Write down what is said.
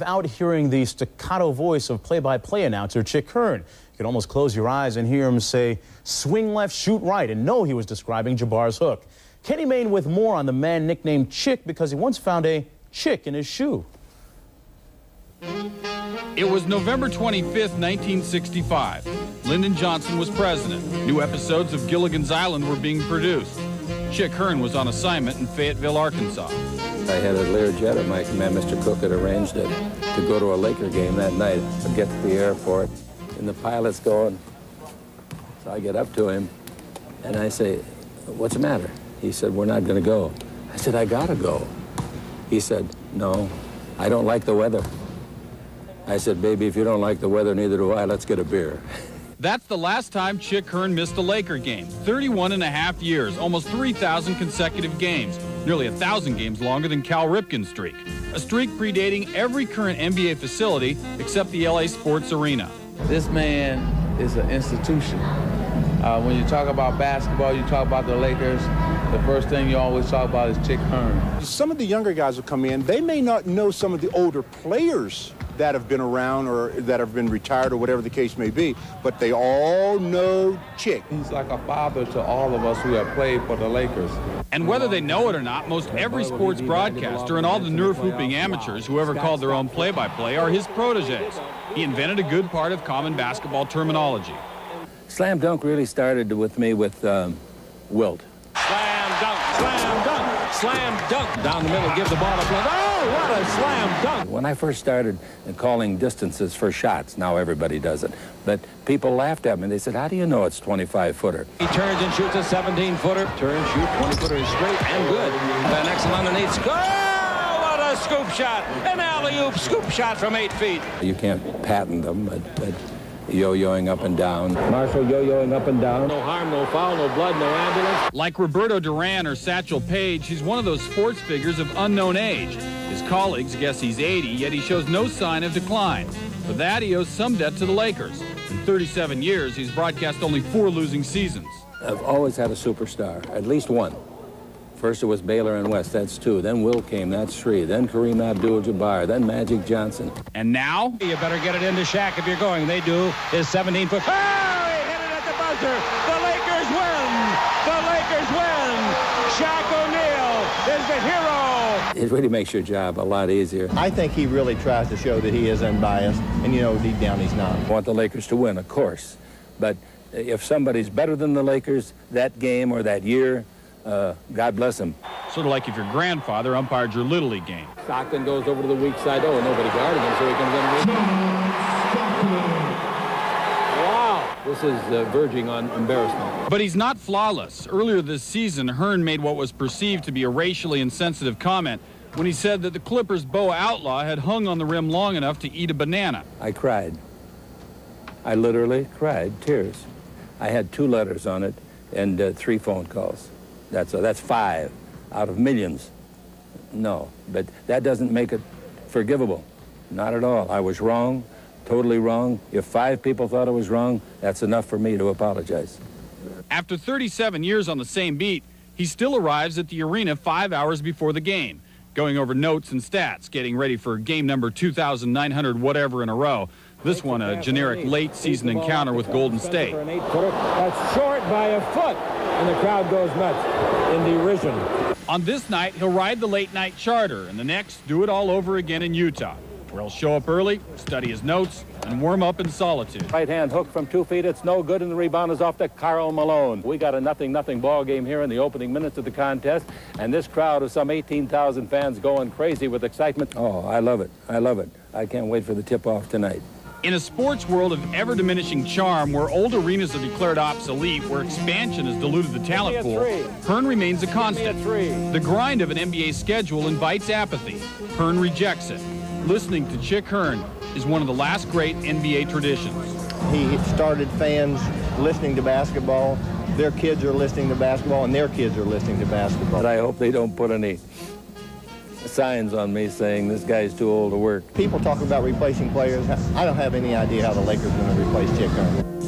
Without hearing the staccato voice of play-by-play announcer Chick Hearn, you could almost close your eyes and hear him say, "Swing left, shoot right," and know he was describing Jabbar's hook. Kenny Mayne with more on the man nicknamed Chick because he once found a chick in his shoe. It was November 25th, 1965. Lyndon Johnson was president. New episodes of Gilligan's Island were being produced. Chick Hearn was on assignment in Fayetteville, Arkansas. I had a Learjet at my command. Mr. Cook had arranged it to go to a Laker game that night. I get to the airport, and the pilot's going. So I get up to him, and I say, "What's the matter?" He said, "We're not going to go." I said, "I got to go." He said, "No, I don't like the weather." I said, "Baby, if you don't like the weather, neither do I. Let's get a beer." That's the last time Chick Hearn missed a Laker game. 31 and a half years, almost 3,000 consecutive games, nearly 1,000 games longer than Cal Ripken's streak. A streak predating every current NBA facility except the LA Sports Arena. This man is an institution. When you talk about basketball, you talk about the Lakers, the first thing you always talk about is Chick Hearn. Some of the younger guys will come in, they may not know some of the older players that have been around or that have been retired or whatever the case may be, but they all know Chick. He's like a father to all of us who have played for the Lakers. And whether they know it or not, most every sports broadcaster and all the nerve hooping amateurs who ever called their own play-by-play are his proteges. He invented a good part of common basketball terminology. Slam dunk really started with me with Wilt. Slam dunk, slam dunk, slam dunk. Down the middle, give the ball to Flint. Oh, what a slam dunk. When I first started calling distances for shots, now everybody does it, but people laughed at me. They said, "How do you know it's 25-footer?" He turns and shoots a 17-footer. Turn, shoot, 20-footer is straight and good. Van Exel underneath. Oh, what a scoop shot. An alley-oop scoop shot from 8 feet. You can't patent them, but yo-yoing up and down. Marshall yo-yoing up and down. No harm, no foul, no blood, no ambulance. Like Roberto Duran or Satchel Paige, he's one of those sports figures of unknown age. His colleagues guess he's 80, yet he shows no sign of decline. For that, he owes some debt to the Lakers. In 37 years, he's broadcast only 4 losing seasons. I've always had a superstar, at least one. First it was Baylor and West, that's 2. Then Will came, that's 3. Then Kareem Abdul-Jabbar, then Magic Johnson. And now? You better get it into Shaq if you're going. They do. His 17-foot. Oh, he hit it at the buzzer. The Lakers win. The Lakers win. Shaq O'Neal is the hero. It really makes your job a lot easier. I think he really tries to show that he is unbiased, and you know, deep down he's not. I want the Lakers to win, of course. But if somebody's better than the Lakers that game or that year, God bless him. Sort of like if your grandfather umpired your Little League game. Stockton goes over to the weak side. Oh, nobody guarding him, so he comes in. Wow. This is verging on embarrassment. But he's not flawless. Earlier this season, Hearn made what was perceived to be a racially insensitive comment when he said that the Clippers' Bo Outlaw had hung on the rim long enough to eat a banana. I cried. I literally cried, tears. I had 2 letters on it and 3 phone calls. That's 5 out of millions. No, but that doesn't make it forgivable. Not at all. I was wrong, totally wrong. If 5 people thought I was wrong, that's enough for me to apologize. After 37 years on the same beat, he still arrives at the arena 5 hours before the game, going over notes and stats, getting ready for game number 2,900 whatever in a row. This one a generic late-season encounter with Golden State. That's short by a foot, and the crowd goes nuts in derision. On this night, he'll ride the late-night charter, and the next, do it all over again in Utah, where he'll show up early, study his notes, and warm up in solitude. Right-hand hook from 2 feet, it's no good, and the rebound is off to Karl Malone. We got a 0-0 ball game here in the opening minutes of the contest, and this crowd of some 18,000 fans going crazy with excitement. Oh, I love it. I love it. I can't wait for the tip-off tonight. In a sports world of ever-diminishing charm, where old arenas are declared obsolete, where expansion has diluted the talent pool, Hearn remains a constant. The grind of an NBA schedule invites apathy. Hearn rejects it. Listening to Chick Hearn is one of the last great NBA traditions. He started fans listening to basketball. Their kids are listening to basketball, and their kids are listening to basketball. But I hope they don't put any signs on me saying this guy's too old to work. People talk about replacing players. I don't have any idea how the Lakers are going to replace Chick Hearn.